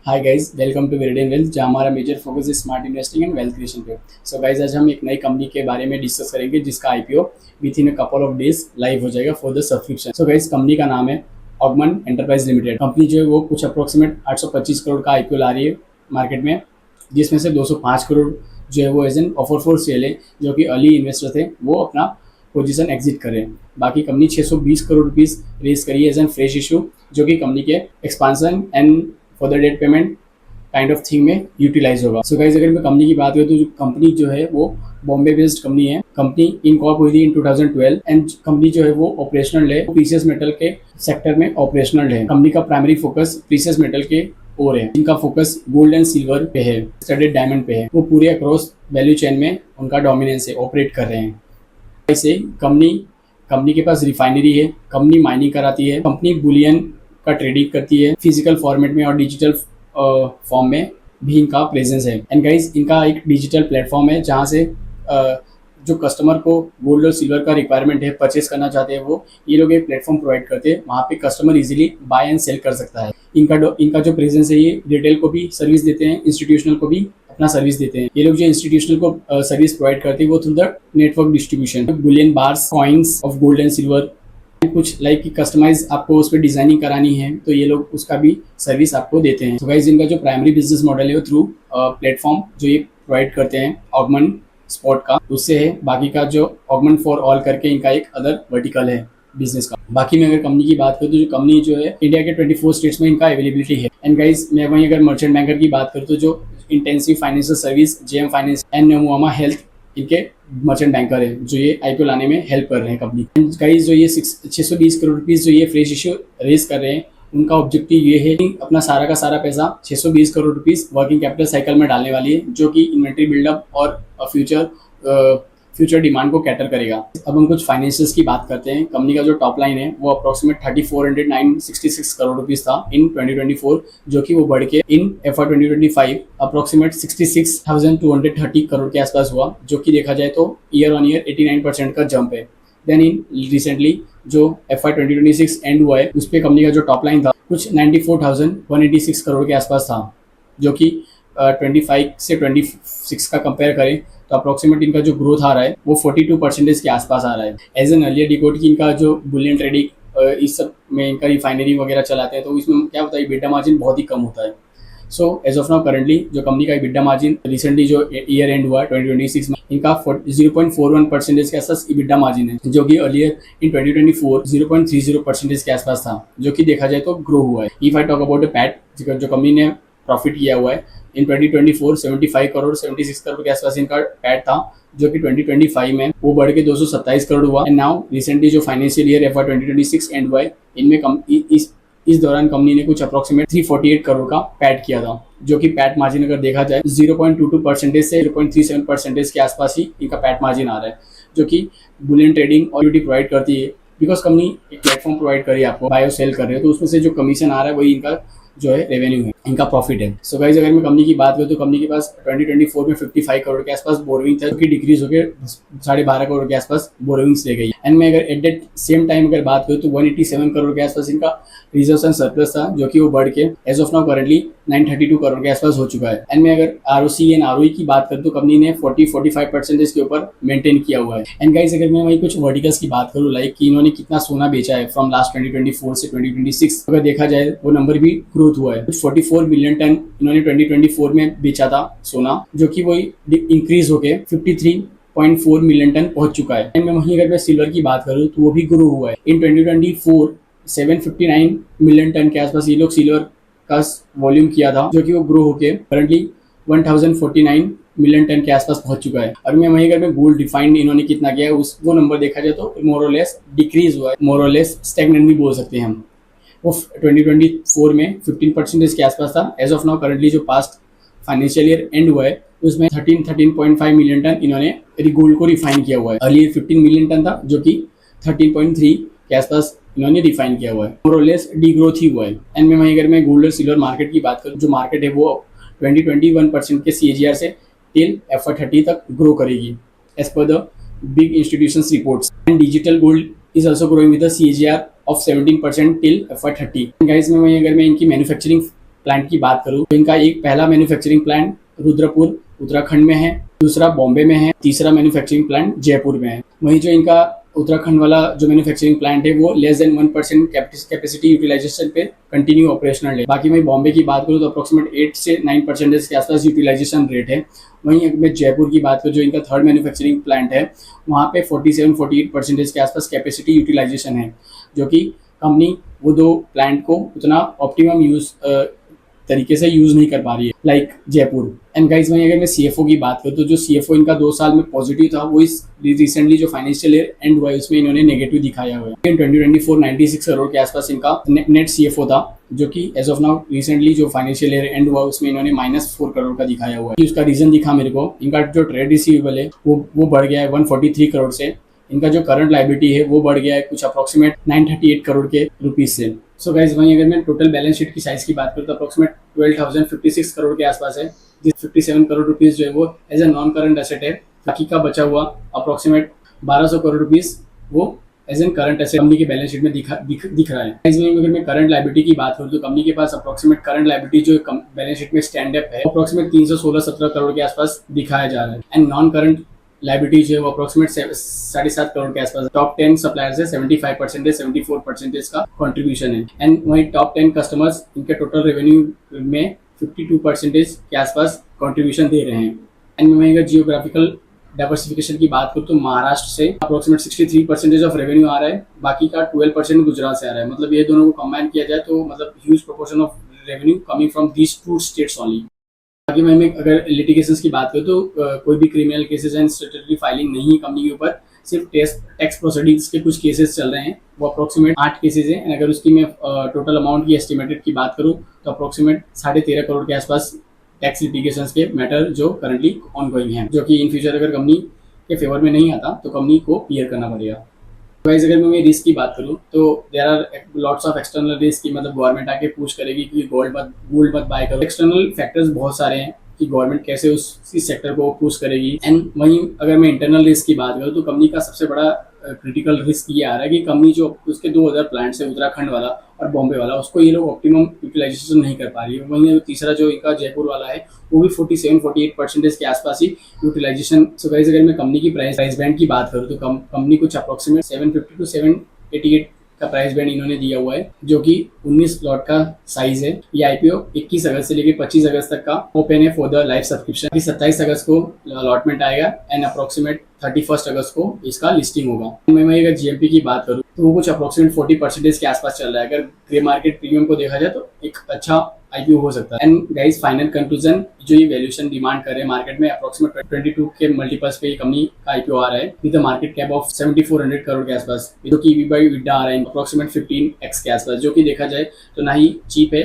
Hi guys, welcome to Viridian Wealth, जहाँ हमारा major focus है smart investing and wealth creation पे। So guys, आज हम एक नई कंपनी के बारे में डिस्कस करेंगे जिसका IPO with in a couple of days live हो जाएगा for the subscription. So guys, company का नाम है ऑगमन एंटरप्राइज लिमिटेड। कंपनी जो है वो कुछ अप्रोक्सीमेट 825 करोड़ का आईपीओ ला रही है मार्केट में, जिसमें से 205 करोड़ जो है वो as an offer for sale है, जो कि अर्ली इन्वेस्टर थे वो अपना पोजीशन एग्जिट कर रहे हैं। बाकी कंपनी 620 करोड़ रुपीस रेज करी है एज एन फ्रेश इशू, जो कि कंपनी के expansion and further debt payment kind of thing में यूटिलाइज होगा। सो गाइस, अगर मैं कंपनी की बात करूँ तो जो कंपनी जो है वो बॉम्बे बेस्ड कंपनी है। कंपनी इनकॉर्प हुई थी इन 2012 एंड कंपनी जो है वो ऑपरेशनल है, प्रीशियस मेटल के सेक्टर में ऑपरेशनल है। कंपनी का प्राइमरी फोकस प्रीशियस मेटल के और है, इनका फोकस गोल्ड एंड सिल्वर पे है, स्टडेड डायमंड पे है। वो पूरे अक्रॉस वैल्यू चेन में उनका डोमिनेंस है, ऑपरेट कर रहे हैं। ऐसे कंपनी के पास रिफाइनरी है, कंपनी माइनिंग कराती है, कंपनी बुलियन का ट्रेडिंग करती है फिजिकल फॉर्मेट में और डिजिटल फॉर्म में भी इनका प्रेजेंस है। एंड गाइस, इनका एक डिजिटल प्लेटफॉर्म है जहाँ से जो कस्टमर को गोल्ड और सिल्वर का रिक्वायरमेंट है, परचेस करना चाहते हैं, वो ये लोग एक प्लेटफॉर्म प्रोवाइड करते हैं। वहाँ पे customer easily buy and sell कर सकता है। इनका जो प्रेजेंस है, ये रिटेल को भी सर्विस देते हैं, इंस्टीट्यूशनल को भी अपना सर्विस देते हैं। ये लोग जो इंस्टीट्यूशनल को सर्विस प्रोवाइड करते हैं वो through the network distribution, Boolean bars, coins of gold and silver, कुछ लाइक की कस्टमाइज आपको उस पर डिजाइनिंग करानी है तो ये लोग उसका भी सर्विस आपको देते हैं। तो गाइस, इनका जो प्राइमरी बिजनेस मॉडल है वो थ्रू प्लेटफॉर्म जो ये प्रोवाइड करते हैं ऑगमन स्पॉट का, उससे है। बाकी का जो ऑगमन फॉर ऑल करके इनका एक अदर वर्टिकल है बिजनेस का। बाकी मैं अगर कंपनी की बात करूँ तो जो कंपनी जो है इंडिया के 24 स्टेट्स में इनका अवेलेबिलिटी है। एंड गाइस, मैं वहीं अगर मर्चेंट बैंकर की बात करूँ तो जो intensive financial service, JM Finance and नमोमा हेल्थ इनके मर्चेंट बैंकर है जो ये आईपीओ लाने में हेल्प कर रहे हैं कंपनी। गाइस, जो ये 620 करोड़ रुपीस जो ये फ्रेश इश्यू रेज कर रहे हैं, उनका ऑब्जेक्टिव ये है कि अपना सारा का सारा पैसा 620 crore rupees working capital cycle में डालने वाली है, जो कि इन्वेंट्री बिल्डअप और फ्यूचर डिमांड को कैटर करेगा। अब हम कुछ फाइनेंशियल्स की बात करते हैं। कंपनी का जो टॉप लाइन है वो अप्रोक्सीमेट 34,966 करोड़ रुपीस था इन 2024, जो कि वो बढ़ के इन FY 2025 अप्रोक्सीमेट 66,230 करोड़ के आसपास हुआ, जो कि देखा जाए तो ईयर ऑन ईयर 89% का जंप है। देन इन रिसेंटली जो FY 2026 एंड हुआ है, उस पर कंपनी का जो टॉप लाइन था कुछ 94,186 करोड़ के आसपास था, जो कि 25 से 26 का कंपेयर करें तो अप्रोक्सीमेट इनका जो ग्रोथ आ रहा है वो 42% के आसपास आ रहा है। एज एन अर्लियर डिकोड की इनका जो बुलियन ट्रेडिंग इस सब में इनका रिफाइनरी वगैरह चलाते हैं, तो इसमें क्या होता है, EBITDA मार्जिन बहुत ही कम होता है। So as of now currently जो कंपनी का EBITDA मार्जिन रिसेंटली जो ईयर एंड हुआ 2026 में, इनका 0.41% के आसपास EBITDA मार्जिन है, जो कि अर्लियर इन 2024 0.30% के आसपास था, जो कि देखा जाए तो ग्रो हुआ है। If I talk about PAT, जो कंपनी ने प्रॉफिट किया हुआ है इन 2024 75 करोड़ 76 करोड़ के आसपास इनका पैट था, जो कि 2025 में वो बढ़ के 227 करोड़ हुआ। एंड नाउ रिसेंटली जो फाइनेंशियल ईयर FY 2026 एंड हुआ है, इनमें इस दौरान कंपनी ने कुछ अप्रोक्सीमेट 348 करोड़ का पैट किया था, जो कि पैट मार्जिन अगर देखा जाए 0.22% से 0.37% के आसपास ही इनका पैट मार्जिन आ रहा है, जो कि बुलियन ट्रेडिंग और प्रोवाइड करती है। बिकॉज कंपनी एक प्लेटफॉर्म प्रोवाइड कर रही है आपको, बायो सेल कर रहे हो, तो उसमें से जो कमीशन आ रहा है वही इनका जो है रेवेन्यू है, इनका प्रॉफिट है। सो गाइस, अगर मैं कंपनी की बात करूँ तो कंपनी के पास 2024 में 55 करोड़ के आसपास बोरोइंग था, जो कि डिक्रीज होकर 12.5 करोड़ के आसपास बोरोइंग्स ले गई। एंड मैं अगर एट दैट सेम टाइम अगर बात करूँ तो 187 करोड़ के आसपास इनका रिजर्व एंड सरप्लस था, जो कि वो बढ़ के as of now currently 932 crore के आसपास हो चुका है। एंड मैं अगर ROC एंड ROE की बात करूँ तो कंपनी ने 40-45% के ऊपर मेंटेन किया हुआ है। एंड गाइस, अगर मैं वही कुछ वर्टिकल्स की बात करूँ, लाइक कि इन्होंने कितना सोना बेचा है फ्रॉम लास्ट 2024 से 2026, अगर देखा जाए वो नंबर भी ग्रोथ हुआ है। कुछ 44 मिलियन टन इन्होंने 2024 में बेचा था सोना, जो कि वही इंक्रीज होके 53.4 मिलियन टन पहुंच चुका है। एंड मैं वहीं अगर मैं सिल्वर की बात करूँ तो वो भी ग्रो हुआ है। इन 2024 759 मिलियन टन के आसपास ये लोग सिल्वर का वॉल्यूम किया था, जो कि वो ग्रो होके करंटली 1049 मिलियन टन के आसपास पहुंच चुका है। और मैं वहीं अगर मैं गोल्ड रिफाइंड इन्होंने कितना किया है वो नंबर देखा जाए तो मोरलेस डिक्रीज हुआ है, मोरलेस स्टैग्नेंट भी बोल सकते हैं हम। वो 2024 में 15% के आसपास था। एज ऑफ नाउ करंटली जो पास्ट फाइनेंशियल ईयर एंड हुआ है उसमें 13.5 मिलियन टन इन्होंने गोल्ड को रिफाइन किया हुआ है। अर्ली 15 मिलियन टन था, जो कि 13.3 के आसपास इन्होंने डिफाइन किया हुआ है। मोरलेस डी ग्रोथ ही हुआ है। एंड मैं वहीं अगर मैं गोल्ड और सिल्वर मार्केट की बात करूँ, जो मार्केट है वो 21% के CAGR से टिल FY 30 तक ग्रो करेगी as per the big institutions reports. And digital gold is also growing with the CAGR of 17% till FY 30। Guys, मैं वहीं अगर मैं इनकी मैन्युफैक्चरिंग प्लांट की बात करूँ तो इनका एक पहला मैन्युफैक्चरिंग प्लांट रुद्रपुर उत्तराखंड में है, दूसरा बॉम्बे में है, तीसरा मैन्युफैक्चरिंग प्लांट जयपुर में है। वहीं जो इनका उत्तराखंड वाला जो मैन्युफैक्चरिंग प्लांट है वो लेस देन 1% कैपेसिटी यूटिलाइजेशन पे कंटिन्यू ऑपरेशनल है। बाकी मैं बॉम्बे की बात करूँ तो अप्रोक्सीमेट 8 से 9% के आसपास यूटिलाइजेशन रेट है। वहीं अगर मैं जयपुर की बात करूँ जो इनका थर्ड मैन्युफैक्चरिंग प्लांट है वहाँ पे 47-48% के आसपास कैपेसिटी यूटिलाइजेशन है, जो कि कंपनी वो दो प्लांट को उतना ऑप्टिमम यूज तरीके से यूज नहीं कर पा रही है लाइक जयपुर। एंड गाइस वहीं अगर मैं सीएफओ की बात करूँ तो जो सीएफओ इनका 2 साल में पॉजिटिव था वो इस रिसेंटली जो फाइनेंशियल ईयर एंड हुआ है उसमें इन्होंने नेगेटिव दिखाया हुआ है। 2024 96 करोड़ के आसपास इनका नेट सीएफओ था, जो कि एज ऑफ नाउ रिसेंटली जो फाइनेंशियल ईयर एंड हुआ उसमें इन्होंने -4 करोड़ का दिखाया हुआ है। उसका रीजन दिखा मेरे को, इनका जो ट्रेड रिसीवेबल है वो बढ़ गया है 143 करोड़ से। इनका जो करंट लाइबिलिटी है वो बढ़ गया है कुछ अप्रोक्सीमेट 938 करोड़ के रुपीज से। सो गाइज वहीं अगर मैं टोटल बैलेंस शीट की साइज की बात करूँ तो अप्रोक्सीमेट 12,056 करोड़ के आसपास है, जिस 57 करोड़ रुपीज जो है वो as a non current asset है। बाकी का बचा हुआ अप्रोक्सीमेट 1200 करोड़ रुपीज वो as an current asset company के बैलेंस शीट में दिख रहा है। इसमें अगर मैं करंट लाइबिलिटी की बात करूँ तो कंपनी के पास अप्रोक्सीमेट करंट लाइबिलिटी जो बैलेंस शीट में स्टैंड अप है अप्रोक्सीमेट 316-17 करोड़ के आसपास दिखाया जा रहा है। एंड नॉन करंट लाइबिलिटी जो है वो अप्रोक्सीमेट 7.5 करोड़ के आसपास। टॉप 10 सप्लायर्स है 75%, 74% का कंट्रीब्यूशन है। एंड वहीं टॉप 10 कस्टमर्स इनके टोटल रेवेन्यू में 52% के आसपास कंट्रीब्यूशन दे रहे हैं। एंड वहीं अगर जियोग्राफिकल डाइवर्सिफिकेशन की बात करूँ तो महाराष्ट्र से अप्रोक्सीमेट 63% ऑफ रेवेन्यू आ रहा है, बाकी का 12% गुजरात से आ रहा है। मतलब ये दोनों को कंबाइन किया जाए तो मतलब huge proportion of revenue coming from these 2 states only. बाकी मैं अगर लिटिगेशंस की बात करूँ तो कोई भी criminal cases and statutory filing नहीं है कंपनी के ऊपर, सिर्फ टैक्स प्रोसीडिंग्स के कुछ केसेस चल रहे हैं, वो अप्रोक्सीमेट 8 केसेस हैं। एंड अगर उसकी मैं टोटल अमाउंट की एस्टिमेटेड की बात करूँ तो अप्रोक्सीमेट 13.5 करोड़ के आसपास टैक्स लिटिगेशंस के मैटर जो करंटली ऑनगोइंग हैं, जो कि इन फ्यूचर अगर कंपनी के फेवर में नहीं आता तो कंपनी को क्लियर करना पड़ेगा। वाइज अगर मैं रिस्क की बात करूँ तो there are lots of external risk की, मतलब गवर्नमेंट आके पुश करेगी कि गोल्ड मत बाय करो। एक्सटर्नल फैक्टर्स बहुत सारे हैं कि गवर्नमेंट कैसे इस सेक्टर को पुश करेगी। एंड वहीं अगर मैं इंटरनल रिस्क की बात करूँ तो कंपनी का सबसे बड़ा क्रिटिकल रिस्क ये आ रहा है कि कंपनी जो उसके 2 अदर प्लांट्स है उत्तराखंड वाला और बॉम्बे वाला, उसको ये लोग ऑप्टिमम यूटिलाइजेशन नहीं कर पा रही है। वहीं तीसरा जो इनका जयपुर वाला है वो भी 47-48% के आसपास ही यूटिलाइजेशन। सो गाइस अगर मैं कंपनी की प्राइस बैंड की बात करूँ तो कंपनी कुछ अप्रोक्सीमेट 750 to 788 का प्राइस बैंड इन्होंने दिया हुआ है, जो कि 19 लॉट का साइज है। ये आईपीओ 21 अगस्त से लेकर 25 अगस्त तक का ओपन है फॉर द लाइव सब्सक्रिप्शन। 27 अगस्त को अलॉटमेंट आएगा एंड अप्रोक्सीमेट 31 अगस्त को इसका लिस्टिंग होगा। मैं अगर जीएमपी की बात करूँ तो वो कुछ अप्रोक्सीमेट 40% के आसपास चल रहा है। अगर ग्रे मार्केट प्रीमियम को देखा जाए तो एक अच्छा आईपीओ हो सकता है। एंड गाइस फाइनल कंक्लूजन, जो ये वैल्यूएशन डिमांड कर रहे हैं मार्केट में अप्रोक्सीमेट 22 के मल्टीपल्स पे कंपनी का आईपीओ आ रहा है with market cap of 7400 crore के आसपास, जो कि EBITDA आ रहा है अप्रोक्सीमेट 15x के आसपास, जो कि देखा जाए तो ना ही चीप है